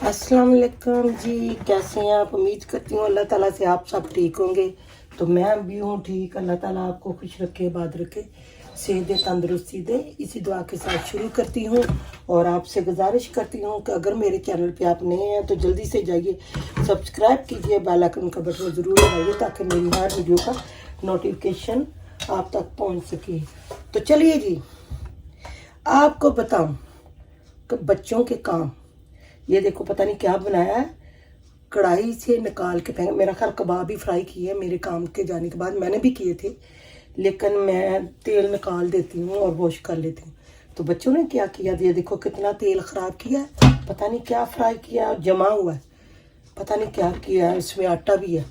अस्सलाम वालेकुम जी। कैसे हैं आप? उम्मीद करती हूँ अल्लाह ताला से आप सब ठीक होंगे। तो मैं भी हूँ ठीक। अल्लाह ताला आपको खुश रखे, आबाद रखे, सेहत दे, तंदुरुस्ती दे। इसी दुआ के साथ शुरू करती हूँ और आपसे गुजारिश करती हूँ कि अगर मेरे चैनल पे आप नए हैं तो जल्दी से जाइए, सब्सक्राइब कीजिए, बेल आइकन का बटन ज़रूर दबाइए ताकि मेरी हर वीडियो का नोटिफिकेशन आप तक पहुँच सके। तो चलिए जी, आपको बताऊँ कि बच्चों के काम, ये देखो पता नहीं क्या बनाया है, कढ़ाई से निकाल के फेंक। मेरा ख्याल कबाब ही फ्राई किए हैं। मेरे काम के जाने के बाद मैंने भी किए थे, लेकिन मैं तेल निकाल देती हूँ और वॉश कर लेती हूँ। तो बच्चों ने क्या किया, ये देखो कितना तेल ख़राब किया है। पता नहीं क्या फ्राई किया, जमा हुआ है, पता नहीं क्या किया है। इसमें आटा भी है,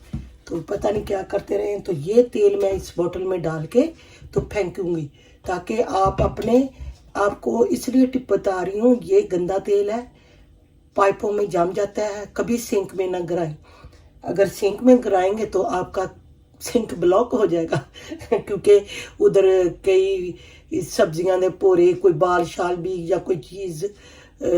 तो पता नहीं क्या करते रहे। तो ये तेल मैं इस बोतल में डाल के तो फेंकूँगी, ताकि आप अपने आपको इसलिए टिप बता रही हूँ, ये गंदा तेल है, पाइपों में जम जाता है। कभी सिंक में ना गिराएं। अगर सिंक में गिराएंगे तो आपका सिंक ब्लॉक हो जाएगा क्योंकि उधर कई सब्जियां दे पोरे, कोई बाल शाल भी या कोई चीज़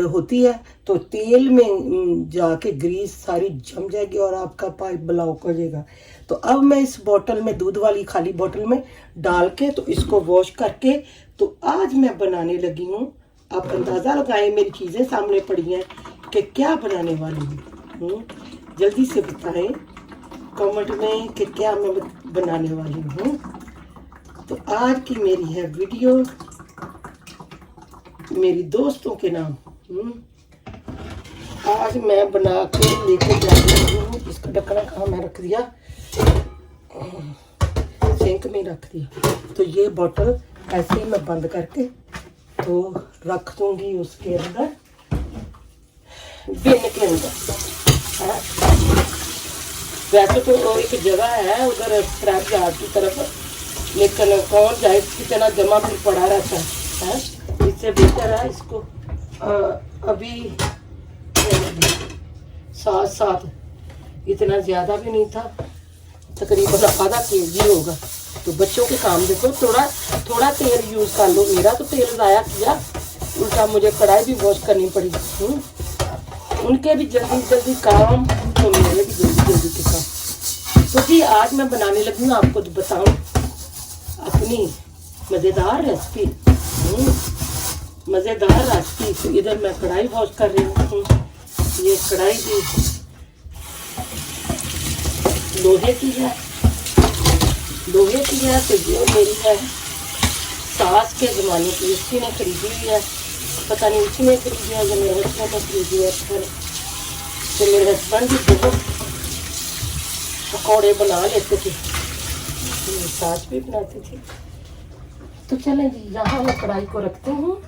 होती है, तो तेल में जाके ग्रीस सारी जम जाएगी और आपका पाइप ब्लॉक हो जाएगा। तो अब मैं इस बोतल में, दूध वाली खाली बोतल में डाल के तो इसको वॉश करके तो आज मैं बनाने लगी हूँ। आप अंदाज़ा लगाएं, मेरी चीज़ें सामने पड़ी हैं कि क्या बनाने वाली हूँ। जल्दी से बताएं कमेंट में कि क्या मैं बनाने वाली हूँ। तो आज की मेरी है वीडियो मेरी दोस्तों के नाम। आज मैं बना के लेके जा रही हूँ। इसका ढक्कन कहाँ मैं रख दिया, सिंक में रख दिया। तो ये बोतल ऐसे ही मैं बंद करके तो रख दूंगी उसके अंदर, बिन के अंदर। वैसे तो एक जगह है उधर स्क्रैप यार्ड की तरफ, लेकिन कौन जाए, कितना जमा फिर पड़ा रहता है। इससे बेहतर है इसको अभी साथ साथ, इतना ज़्यादा भी नहीं था, तकरीबन आधा केजी होगा। तो बच्चों के काम देखो, थोड़ा थोड़ा तेल यूज़ कर लो। मेरा तो तेल ज़ाया किया, उल्टा मुझे कढ़ाई भी वॉश करनी पड़ी। उनके भी जल्दी जल्दी काम तो मेरे भी जल्दी जल्दी के काम। तो जी आज मैं बनाने लगी हूँ, आपको तो बताऊँ, अपनी मज़ेदार रेसिपी। मज़ेदार रेसिपी। तो इधर मैं कढ़ाई वॉश कर रही हूँ। ये कढ़ाई भी लोहे की है, लोहे की है। तो ये मेरी है सास के ज़माने की, इसकी ने खरीदी हुई है। पता नहीं उसने खरीदी है या मेरे हस्बैंड ने खरीदी है। तो मेरे हस्बैंड भी बहुत पकौड़े बना लेते थे, मेरी सास भी बनाती थी। तो चलें जी, यहाँ मैं कढ़ाई को रखती हूँ।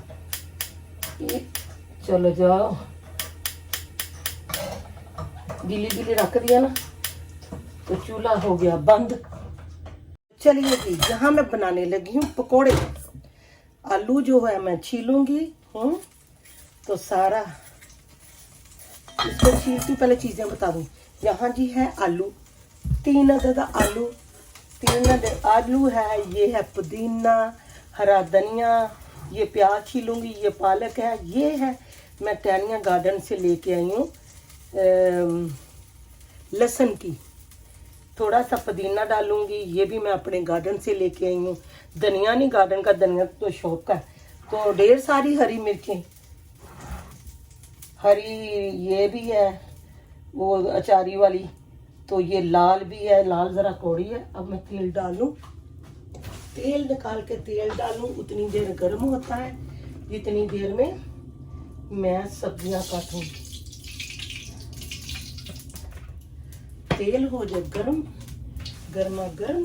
चलो जाओ, गीली गीली रख दिया ना, तो चूल्हा हो गया बंद। चलिए जी, यहाँ मैं बनाने लगी हूँ पकोड़े। आलू जो है मैं छीलूंगी। तो सारा इसको छीलती, पहले चीज़ें बता दूँ। यहाँ जी है आलू, 3 अदद आलू, 3 अदद आलू है। ये है पुदीना, हरा धनिया, ये प्याज छीलूंगी, ये पालक है, ये है मैं टहनिया गार्डन से लेके आई हूँ लहसुन की। थोड़ा सा पुदीना डालूंगी, ये भी मैं अपने गार्डन से लेके आई हूँ। धनिया नहीं, गार्डन का धनिया तो शौक का है। तो ढेर सारी हरी मिर्चें, हरी ये भी है वो अचारी वाली, तो ये लाल भी है, लाल ज़रा कौड़ी है। अब मैं तेल डालूँ, तेल निकाल के तेल डालूँ। उतनी देर गर्म होता है जितनी देर में मैं सब्जियां काटूँगी। तेल हो जाए गर्म, गर्मा गर्म,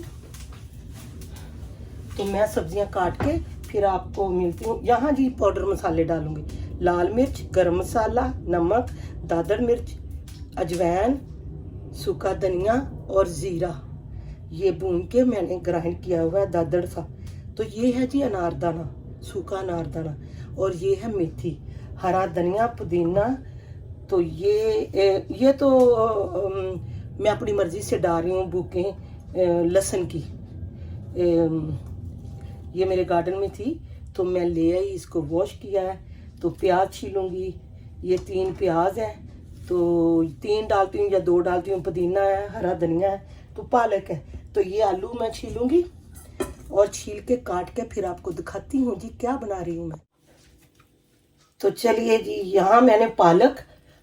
तो मैं सब्जियां काट के फिर आपको मिलती हूँ। यहाँ जी पाउडर मसाले डालूंगी, लाल मिर्च, गरम मसाला, नमक, दादड़ मिर्च, अजवाइन, सूखा धनिया और ज़ीरा। ये भून के मैंने ग्राइंड किया हुआ है दादड़ सा। तो ये है जी अनारदाना, सूखा अनारदाना, और ये है मेथी, हरा धनिया, पुदीना। तो ये तो मैं अपनी मर्ज़ी से डाल रही हूँ बुकें लहसुन की। ये मेरे गार्डन में थी तो मैं ले आई, इसको वॉश किया है। तो प्याज छीलूँगी, ये 3 प्याज हैं, तो 3 डालती हूँ या 2 डालती हूँ। पुदीना है, हरा धनिया है, तो पालक है। तो ये आलू मैं छीलूंगी और छील के काट के फिर आपको दिखाती हूँ जी क्या बना रही हूँ मैं। तो चलिए जी, यहाँ मैंने पालक,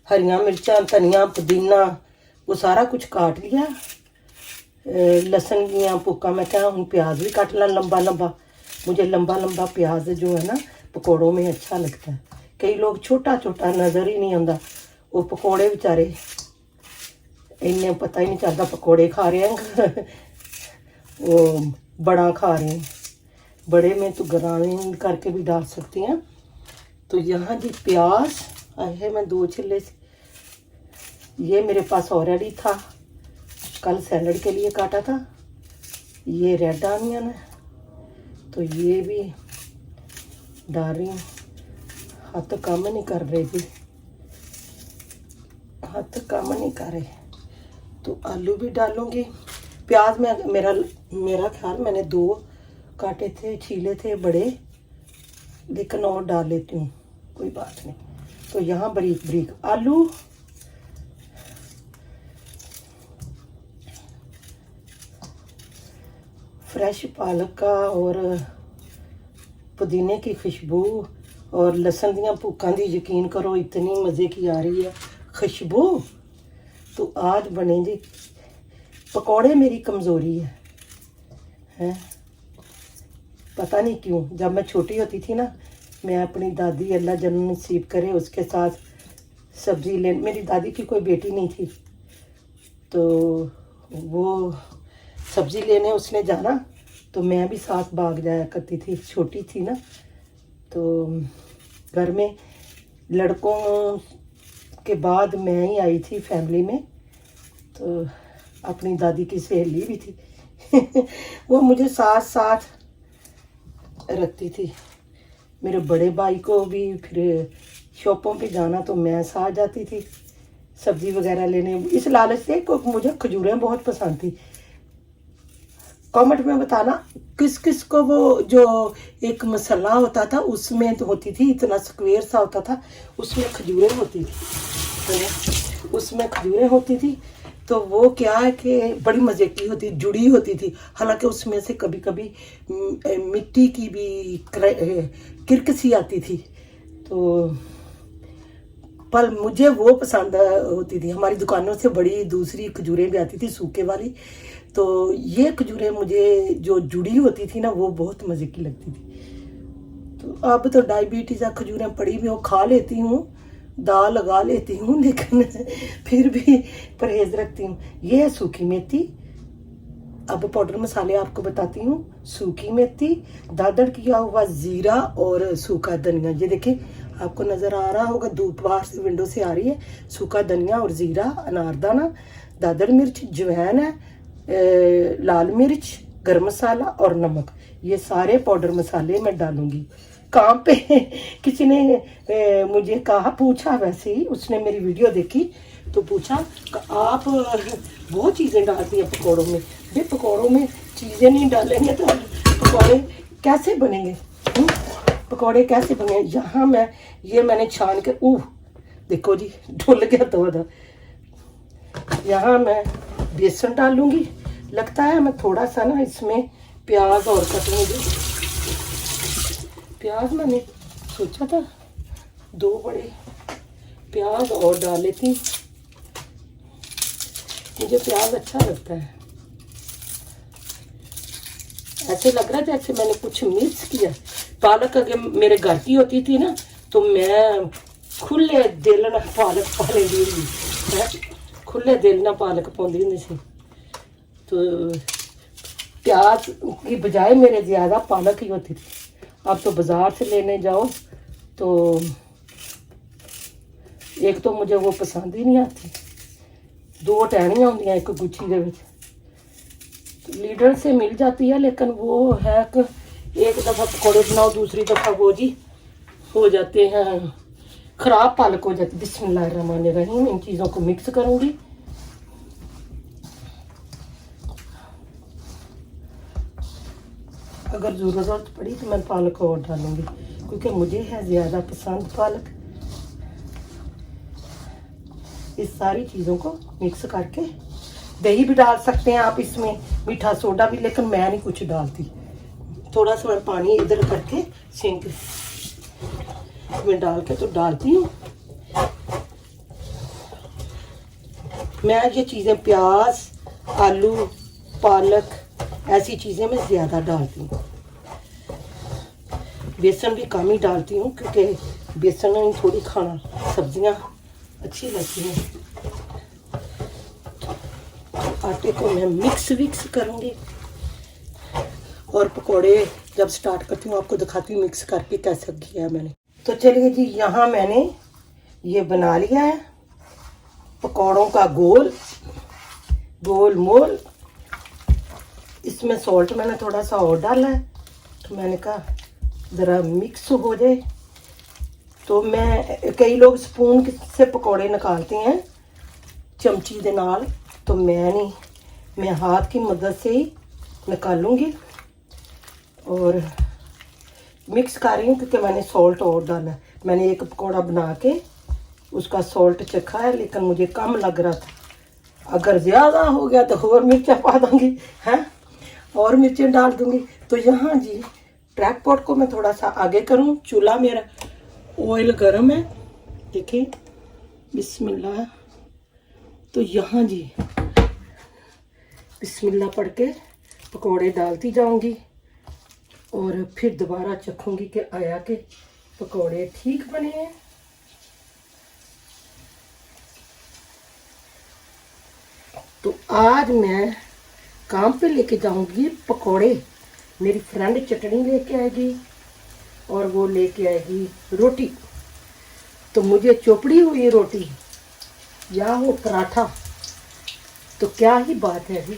हरिया मिर्चा, धनिया, पुदीना वो सारा कुछ काट लिया। लसन दियाँ पुक्का, मैं क्या हूँ प्याज भी काट ला लंबा लंबा। मुझे लंबा लंबा प्याज जो है ना पकौड़ों में अच्छा लगता है। कई लोग छोटा छोटा नज़र ही नहीं आता, वो पकौड़े बेचारे इन्हें पता ही नहीं चलता पकौड़े खा रहे हैं वो बड़ा खा रहे हैं। बड़े में तो ग्राइंड करके भी डाल सकते हैं। तो यहाँ जी प्याज है, मैं 2 छिले से, ये मेरे पास ऑलरेडी था, कल सैलड के लिए काटा था। ये रेड आनियन है, तो ये भी डाल रही हूँ। हाथ काम नहीं कर रहे जी, हाथ काम नहीं कर रहे। तो आलू भी डालूंगी। प्याज में मेरा ख्याल मैंने 2 काटे थे, छीले थे बड़े, लेकिन और डाल लेती हूँ, कोई बात नहीं। तो यहाँ बारीक बारीक आलू, फ्रेश पालक का और पुदीने की खुशबू और लसन दियाँ भुक्कां दी यकीन करो इतनी मज़े की आ रही है खुशबू। तो आज बने जी पकौड़े। मेरी कमज़ोरी है पता नहीं क्यों। जब मैं छोटी होती थी ना, मैं अपनी दादी अल्लाह जन्नत नसीब करे उसके साथ सब्ज़ी ले, मेरी दादी की कोई बेटी नहीं थी, तो वो सब्ज़ी लेने उसने जाना तो मैं भी साथ भाग जाया करती थी, छोटी थी ना। तो घर में लड़कों के बाद मैं ही आई थी फैमिली में, तो अपनी दादी की सहेली भी थी वो मुझे साथ साथ रखती थी। मेरे बड़े भाई को भी फिर शॉपों पे जाना तो मैं साथ जाती थी सब्ज़ी वगैरह लेने। इस लालच से को मुझे खजूरें बहुत पसंद थी। कमेंट में बताना किस किस को वो जो एक मसाला होता था उसमें तो होती थी, इतना स्क्वायर सा होता था, उसमें खजूरें होती थी, तो उसमें खजूरें होती थी। तो वो क्या है कि बड़ी मज़े की होती, जुड़ी होती थी। हालांकि उसमें से कभी कभी मिट्टी की भी किरक सी आती थी, तो पर मुझे वो पसंद होती थी। हमारी दुकानों से बड़ी दूसरी खजूरें भी आती थी सूखे वाली, तो ये खजूरें मुझे जो जुड़ी होती थी ना वो बहुत मज़े की लगती थी। तो अब तो डायबिटीज़ खजूरें पड़ी भी वो खा लेती हूँ, दाल लगा लेती हूँ, लेकिन फिर भी परहेज रखती हूँ। ये है सूखी मेथी। अब पाउडर मसाले आपको बताती हूँ। सूखी मेथी, दादड़ किया हुआ ज़ीरा और सूखा धनिया। ये देखिए आपको नज़र आ रहा होगा, धूप बाहर से विंडो से आ रही है। सूखा धनिया और ज़ीरा, अनारदाना, दादड़ मिर्च, जवैन है, लाल मिर्च, गरम मसाला और नमक। ये सारे पाउडर मसाले मैं डालूंगी। काम पे किसी ने मुझे कहा, पूछा, वैसे ही उसने मेरी वीडियो देखी तो पूछा आप बहुत चीज़ें डालती हैं पकौड़ों में। भाई पकौड़ों में चीज़ें नहीं डालेंगे तो पकौड़े कैसे बनेंगे? पकौड़े कैसे बनेंगे? यहाँ मैंने छान के देखो जी ढुल गया तो यहाँ मैं बेसन डालूंगी। लगता है मैं थोड़ा सा ना इसमें प्याज और कटूंगी। प्याज मैंने सोचा था 2 बड़े प्याज और डाल लेती, मुझे प्याज अच्छा लगता है। ऐसे लग रहा है जैसे मैंने कुछ मिक्स किया। पालक अगर मेरे घर की होती थी ना तो मैं खुले दिल ना पालक पा लेंदी हुंदी, खुले दिल ना पालक पाउंदी हुंदी सी। तो प्याज की बजाय मेरे ज़्यादा पालक ही होती थी। अब तो बाज़ार से लेने जाओ तो एक तो मुझे वो पसंद ही नहीं आती, 2 टहनियाँ होंदियां एक गुच्छी दे विच। लीडर से मिल जाती है, लेकिन वो है कि एक दफ़ा पकौड़े बनाओ दूसरी दफ़ा वो जी हो जाते हैं ख़राब, पालक हो जाती। बिस्मिल्लाहिर्रहमानिर्रहीम। इन चीज़ों को मिक्स करूँगी। अगर ज़रूरत पड़ी तो मैं पालक और डालूँगी, क्योंकि मुझे है ज़्यादा पसंद पालक। इस सारी चीज़ों को मिक्स करके, दही भी डाल सकते हैं आप इसमें, मीठा सोडा भी, लेकिन मैं नहीं कुछ डालती। थोड़ा सा पानी इधर करके सिंक में डाल के तो डालती हूँ मैं। ये चीज़ें प्याज, आलू, पालक, ऐसी चीज़ें मैं ज़्यादा डालती हूँ। बेसन भी कम ही डालती हूँ क्योंकि बेसन में थोड़ी खाना सब्जियाँ अच्छी लगती हैं। आटे को मैं मिक्स करूँगी और पकोड़े जब स्टार्ट करती हूँ आपको दिखाती हूँ मिक्स करके कैसे किया है मैंने। तो चलिए जी, यहाँ मैंने ये बना लिया है पकौड़ों का गोल मोल। इसमें सॉल्ट मैंने थोड़ा सा और डाला है, तो मैंने कहा ज़रा मिक्स हो जाए। तो मैं, कई लोग स्पून से पकौड़े निकालते हैं चमची दे नाल, तो मैं नहीं, मैं हाथ की मदद से ही निकालूंगी और मिक्स कर रही हूँ क्योंकि मैंने सॉल्ट और डाला है। मैंने एक पकौड़ा बना के उसका सॉल्ट चखा है, लेकिन मुझे कम लग रहा था। अगर ज़्यादा हो गया तो और मिर्चा पा दूँगी, हैं, और मिर्चें डाल दूँगी। तो यहाँ जी ट्रैक पॉट को मैं थोड़ा सा आगे करूँ, चूल्हा मेरा ऑयल गर्म है, देखिए, बिस्मिल्लाह। तो यहाँ जी बिस्मिल्लाह पढ़ के पकोड़े डालती जाऊंगी और फिर दोबारा चखूंगी कि आया के पकोड़े ठीक बने हैं। तो आज मैं काम पे लेके जाऊंगी पकोड़े। मेरी फ्रेंड चटनी लेके आएगी और वो लेके आएगी रोटी। तो मुझे चोपड़ी हुई रोटी या वो पराठा, तो क्या ही बात है जी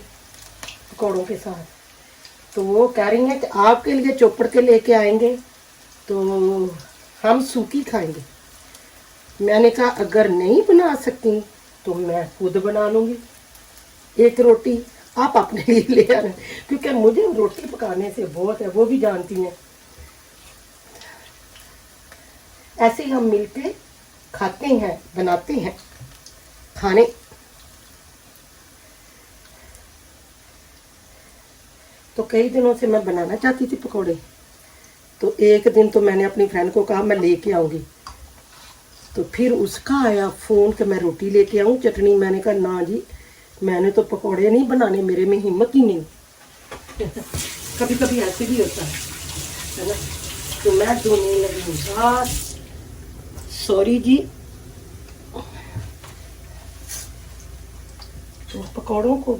पकौड़ों के साथ। तो वो कह रही हैं कि आपके लिए चोपड़ के लेके आएंगे तो हम सूखी खाएंगे। मैंने कहा अगर नहीं बना सकती तो मैं खुद बना लूँगी एक रोटी, आप अपने लिए ले आना, क्योंकि मुझे रोटी पकाने से बहुत है, वो भी जानती हैं। ऐसे ही हम मिलके खाते हैं, बनाते हैं खाने। तो कई दिनों से मैं बनाना चाहती थी पकोड़े, तो एक दिन तो मैंने अपनी फ्रेंड को कहा मैं लेके आऊँगी, तो फिर उसका आया फ़ोन कि मैं रोटी लेके आऊँ, चटनी। मैंने कहा ना जी, मैंने तो पकोड़े नहीं बनाने, मेरे में हिम्मत ही नहीं। कभी कभी ऐसे भी होता है ना। तो मैं धोने लगी हूँ हाथ, सॉरी जी। तो पकौड़ों को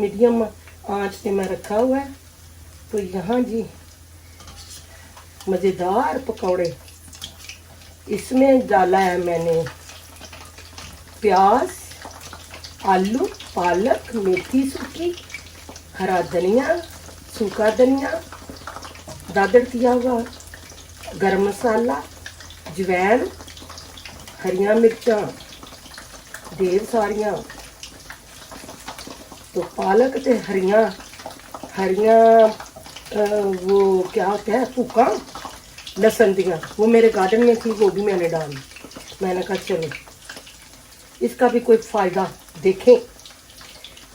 मीडियम आंच पे मैं रखा हुआ है। तो यहाँ जी मज़ेदार पकौड़े, इसमें डाला है मैंने प्याज, आलू, पालक, मेथी सूखी, हरा धनिया, सूखा धनिया, दादड़ किया हुआ, गरम मसाला, जवैन, हरिया मिर्चा ढेर सारिया। तो पालक ते हरिया वो क्या है भूखा लसन दिया, वो मेरे गार्डन में थी, वो भी मैंने डाली। मैंने कहा चलो इसका भी कोई फ़ायदा देखें,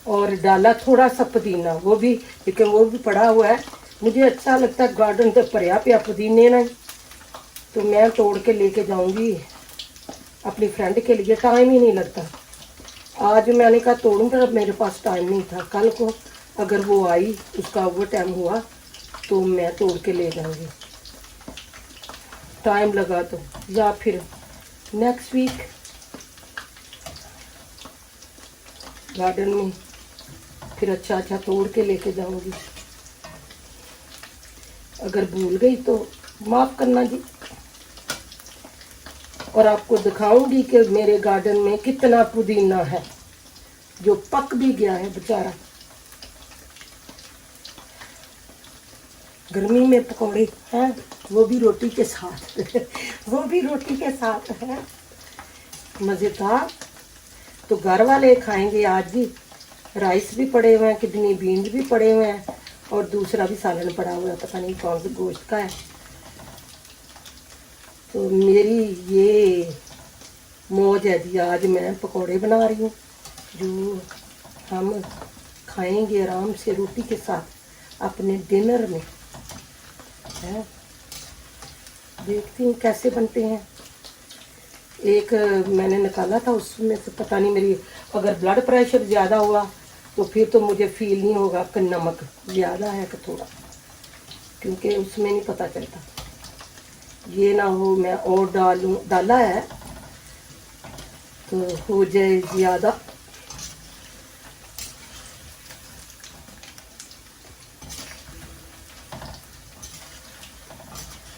और डाला थोड़ा सा पुदीना, वो भी, लेकिन वो भी पड़ा हुआ है। मुझे अच्छा लगता है गार्डन से भरया पिया पुदीने ना, तो मैं तोड़ के लेके जाऊंगी अपनी फ्रेंड के लिए। टाइम ही नहीं लगता। आज मैंने कहा तोड़ूं, पर मेरे पास टाइम नहीं था। कल को अगर वो आई, उसका ओवर टाइम हुआ, तो मैं तोड़ के ले जाऊंगी। टाइम लगा तो, या फिर नेक्स्ट वीक गार्डन में फिर अच्छा तोड़ के लेके जाऊंगी। अगर भूल गई तो माफ़ करना जी। और आपको दिखाऊंगी कि मेरे गार्डन में कितना पुदीना है, जो पक भी गया है बेचारा। गर्मी में पकौड़े हैं, वो भी रोटी के साथ वो भी रोटी के साथ है, मज़ेदार। तो घर वाले खाएंगे आज भी। राइस भी पड़े हुए हैं, किडनी बीन्स भी पड़े हुए हैं, और दूसरा भी सालन पड़ा हुआ है, पता नहीं कौन से गोश्त का है। तो मेरी ये मौज है जी। आज मैं पकौड़े बना रही हूँ जो हम खाएंगे आराम से रोटी के साथ अपने डिनर में है। देखती हूँ कैसे बनते हैं। एक मैंने निकाला था, उसमें से पता नहीं मेरी अगर ब्लड प्रेशर ज़्यादा हुआ तो फिर तो मुझे फील नहीं होगा कि नमक ज़्यादा है कि थोड़ा, क्योंकि उसमें नहीं पता चलता। ये ना हो मैं और डाला है तो हो जाए ज़्यादा।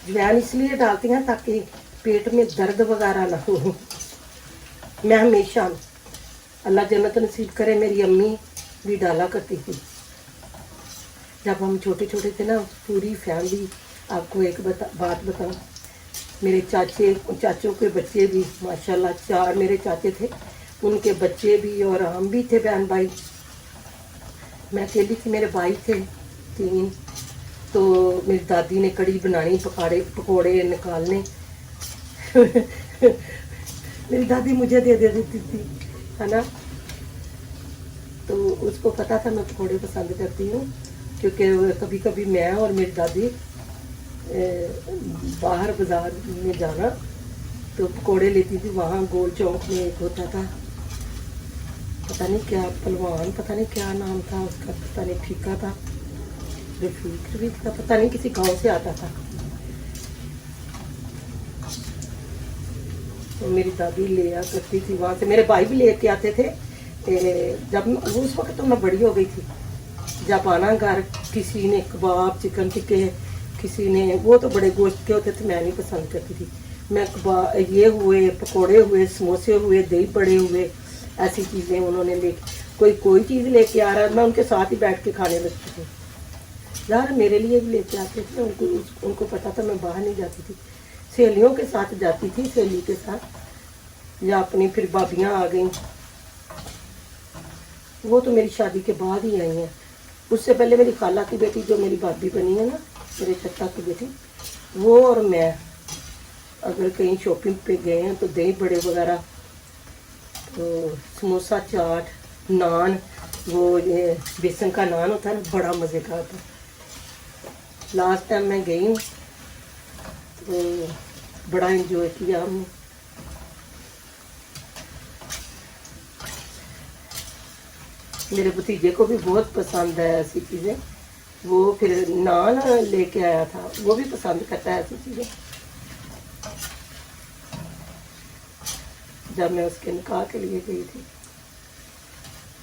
अजवाइन इसलिए डालती हैं ताकि पेट में दर्द वगैरह ना हो। मैं हमेशा, अल्लाह जन्नत नसीब करे, मेरी अम्मी भी डाला करती थी जब हम छोटे छोटे थे ना, पूरी फैमिली। आपको एक बात बताऊं, मेरे चाचों के बच्चे भी माशाल्लाह, 4 मेरे चाचे थे, उनके बच्चे भी और हम भी थे बहन भाई। मैं अकेली थी, मेरे भाई थे 3। तो मेरी दादी ने कड़ी बनानी, पकौड़े निकालने। मेरी दादी मुझे दे देती थी, है ना। तो उसको पता था मैं पकौड़े पसंद करती हूँ, क्योंकि कभी कभी मैं और मेरी दादी बाहर बाजार में जाना तो पकौड़े लेती थी। वहाँ गोल चौक में एक होता था, पता नहीं क्या पहलवान, पता नहीं क्या नाम था उसका, पता नहीं ठीका था, रफीक था, पता नहीं, किसी गांव से आता था। तो मेरी दादी ले आ करती थी वहाँ से, मेरे भाई भी लेके आते थे। जब उस वक्त तो मैं बड़ी हो गई थी, जब आना घर, किसी ने कबाब, चिकन टिक्के, किसी ने, वो तो बड़े गोश्त के होते थे, मैं नहीं पसंद करती थी। मैं कबाब, ये हुए पकोड़े हुए, समोसे हुए, दही बड़े हुए, ऐसी चीज़ें उन्होंने कोई चीज़ लेके आ रहा है, मैं उनके साथ ही बैठ के खाने लगती थी। यार मेरे लिए भी लेके आते थे, उनको पता था मैं बाहर नहीं जाती थी, सहेलियों के साथ जाती थी, सहेली के साथ, या अपनी फिर भाभियाँ आ गई, वो तो मेरी शादी के बाद ही आई हैं। उससे पहले मेरी खाला की बेटी जो मेरी भाभी बनी है ना, मेरे चचा की बेटी, वो और मैं अगर कहीं शॉपिंग पे गए हैं तो दही बड़े वगैरह, तो समोसा, चाट, नान, वो ये बेसन का नान होता है ना, बड़ा मज़े का होता है। लास्ट टाइम मैं गई हूँ तो बड़ा एंजॉय किया हमने। मेरे भतीजे को भी बहुत पसंद है ऐसी चीज़ें, वो फिर नान लेके आया था, वो भी पसंद करता है ऐसी चीज़ें। जब मैं उसके निकाह के लिए गई थी,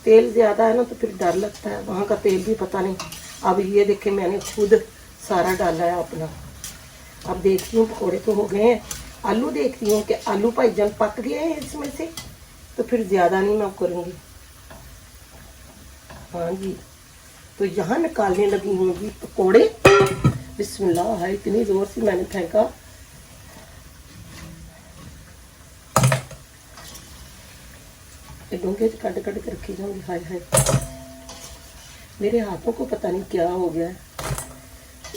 तेल ज़्यादा है ना तो फिर डर लगता है, वहाँ का तेल भी पता नहीं। अब ये देखे मैंने खुद सारा डाला है अपना। अब देखती हूँ पकौड़े तो हो गए हैं, आलू देखती हूँ कि आलू भाईजान पक गए हैं इसमें से, तो फिर ज़्यादा नहीं मैं करूँगी। हाँ जी, तो यहाँ निकालने लगी हूँ जी पकौड़े। बिस्मिल्लाह, है इतनी ज़ोर से मैंने फेंका। डोंगे कट कट कर रखी जाऊँगी। हाय हाय, मेरे हाथों को पता नहीं क्या हो गया है,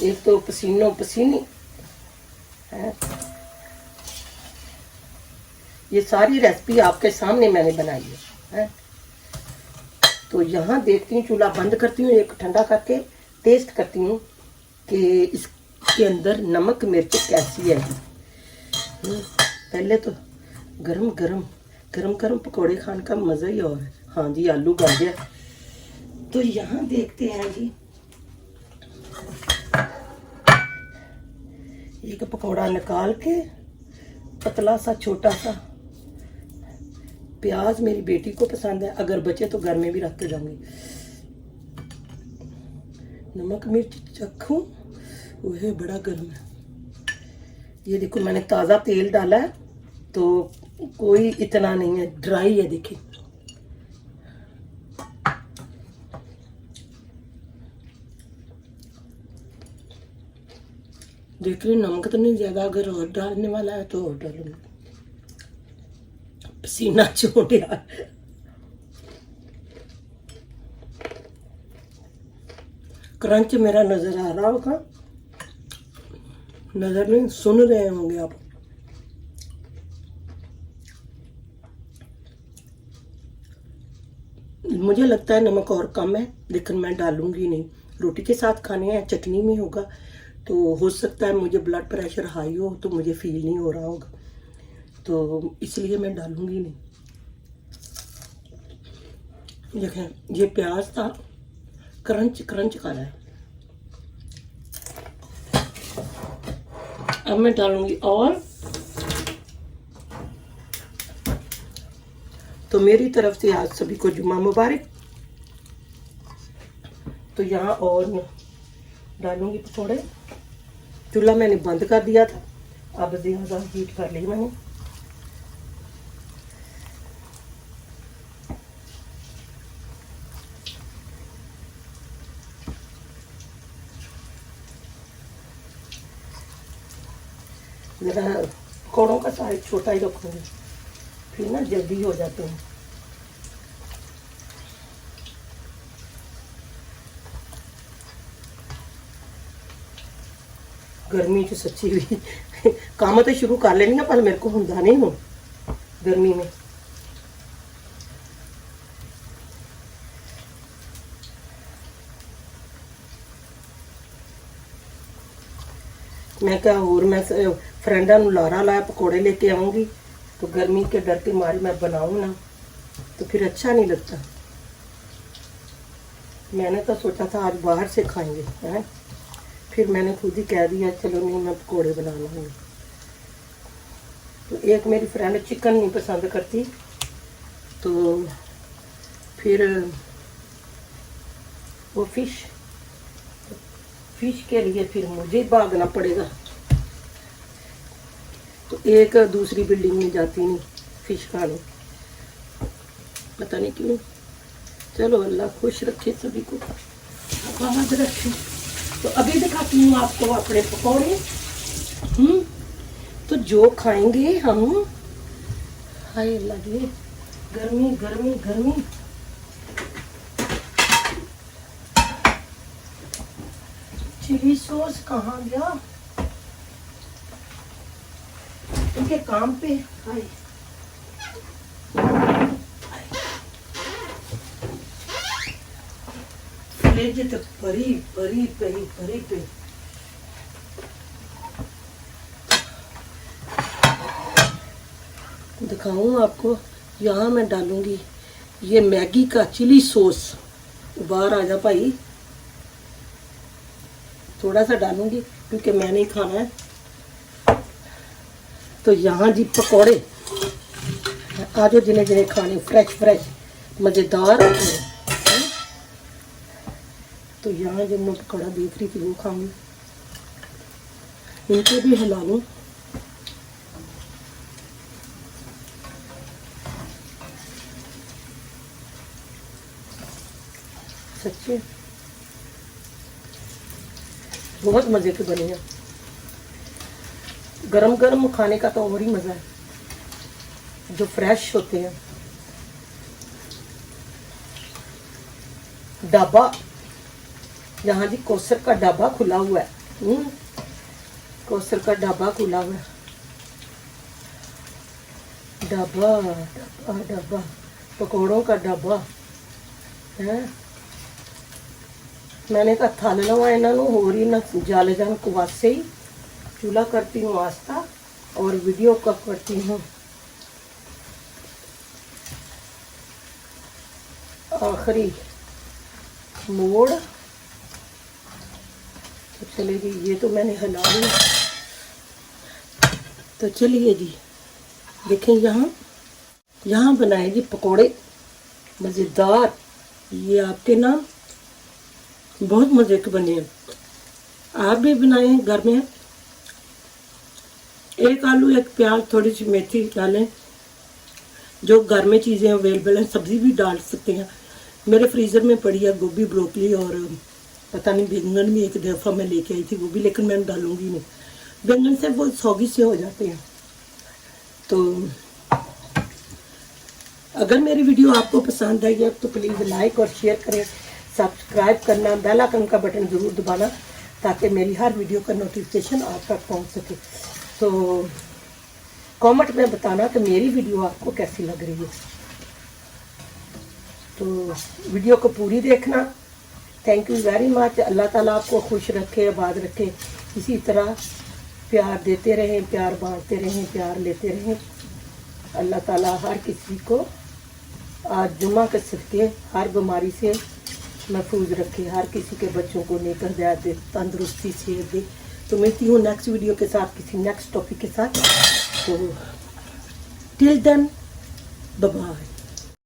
एक तो पसीनो पसीनी है। ये सारी रेसिपी आपके सामने मैंने बनाई है। तो यहाँ देखती हूँ, चूल्हा बंद करती हूँ, एक ठंडा करके टेस्ट करती हूँ कि इसके अंदर नमक मिर्च कैसी है। पहले तो गरम गरम पकौड़े खाने का मज़ा ही और है। हाँ जी, आलू गल गया। तो यहाँ देखते हैं जी, एक पकौड़ा निकाल के, पतला सा छोटा सा प्याज मेरी बेटी को पसंद है, अगर बचे तो घर में भी रख के जाऊंगी। नमक मिर्च चखूं, वह बड़ा गर्म है। ये देखो मैंने ताज़ा तेल डाला है, तो कोई इतना नहीं है, ड्राई है। देखिए देख रही, नमक तो नहीं ज़्यादा, अगर और डालने वाला है तो और डालूंगी। पसीना छोड़ यार। क्रंच मेरा नजर आ रहा होगा, नजर नहीं, सुन रहे होंगे आप। मुझे लगता है नमक और कम है, लेकिन मैं डालूंगी नहीं। रोटी के साथ खाने हैं, चटनी में होगा, तो हो सकता है मुझे ब्लड प्रेशर हाई हो तो मुझे फील नहीं हो रहा होगा, तो इसलिए मैं डालूंगी नहीं। देखें ये प्याज था, क्रंच क्रंच कर रहा है। अब मैं डालूंगी और, तो मेरी तरफ से आज सभी को जुम्मा मुबारक। तो यहाँ और डालूंगी पकौड़े। चूल्हा मैंने बंद कर दिया था, अब ज़्यादा हीट कर ली मैंने। मेरा पकौड़ों का साइज छोटा ही रखूंगी, फिर ना जल्दी हो जाते हैं। गर्मी च सच्ची भी काम तो शुरू कर लेनी है, पर मेरे को होंदा नहीं हूँ गर्मी में। मैं क्या और मैं फ्रेंडा नूं लारा लाया पकौड़े लेके आऊँगी, तो गर्मी के डर के मारे मैं बनाऊँ ना तो फिर अच्छा नहीं लगता। मैंने तो सोचा था आज बाहर से खाएंगे हैं, फिर मैंने खुद ही कह दिया चलो नहीं मैं पकौड़े बना लूँगी। तो एक मेरी फ्रेंड चिकन नहीं पसंद करती, तो फिर वो फिश के लिए फिर मुझे भागना पड़ेगा। तो एक दूसरी बिल्डिंग में जाती नहीं फिश खाने, पता नहीं क्यों। चलो अल्लाह खुश रखे सभी को, आबाद रखे। तो अभी दिखाती हूँ आपको अपने पकौड़े। तो जो खाएंगे हम, हाय अल्लाह जी, गर्मी गर्मी गर्मी। चिली सॉस कहाँ गया उनके काम पे? हाय फ्रिज तो भरी भरी भरी भरी पे। दिखाऊं आपको, यहाँ मैं डालूंगी ये मैगी का चिली सॉस। बाहर आ जा भाई, थोड़ा सा डालूंगी क्योंकि मैं नहीं खाना है। तो यहाँ जी पकौड़े आज जिन्हें जिन्हें खाने फ्रेश फ्रेश मज़ेदार। तो यहाँ जब मैं पकौड़ा देख रही थी वो खाऊंगी, इनको भी हिला लूँ। सच्चे बहुत मज़े के बने हैं। गरम गरम खाने का तो और ही मज़ा है, जो फ्रेश होते हैं। ढाबा, यहाँ जी कौसर का ढाबा खुला हुआ है। कौसर का ढाबा खुला हुआ है। ढाबा ढाबा ढाबा, पकौड़ों का ढाबा है। मैंने कहा थल लवा इन्हों होर ही ना जल जान कुवासे ही। चूल्हा करती हूँ आस्था और वीडियो का करती हूँ आखिरी मोड़। तो चलिए ये तो मैंने हिला लिया। तो चलिए जी देखें, यहाँ बनाए जी पकोड़े मज़ेदार। ये आपके नाम बहुत मज़े के बने हैं, आप भी बनाए हैं घर में। एक आलू, एक प्याज, थोड़ी सी मेथी डालें, जो घर में चीज़ें अवेलेबल हैं। सब्ज़ी भी डाल सकते हैं। मेरे फ्रीज़र में पड़ी है गोभी, ब्रोकली और पता नहीं बैंगन भी एक दफ़ा मैं लेके आई थी वो भी, लेकिन मैं डालूंगी नहीं। बैंगन से वो सौगी से हो जाते हैं। तो अगर मेरी वीडियो आपको पसंद आई है तो प्लीज़ लाइक और शेयर करें, सब्सक्राइब करना, बेल आइकन का बटन ज़रूर दबाना ताकि मेरी हर वीडियो का नोटिफिकेशन आप तक पहुंच सके। तो कमेंट में बताना कि मेरी वीडियो आपको कैसी लग रही है। तो वीडियो को पूरी देखना। Thank you very much. अल्लाह ताला आपको खुश रखे, आबाद रखे, इसी तरह प्यार देते रहें, प्यार बांटते रहें, प्यार लेते रहें। अल्लाह ताला हर किसी को आज जुम्मा के सदके हर बीमारी से महफूज रखे, हर किसी के बच्चों को नेक हिदायत दे, तंदुरुस्ती सेहत दे। तो मिलती हूँ नेक्स्ट वीडियो के साथ, किसी नेक्स्ट टॉपिक के साथ। तो टिल देन बाय बाय।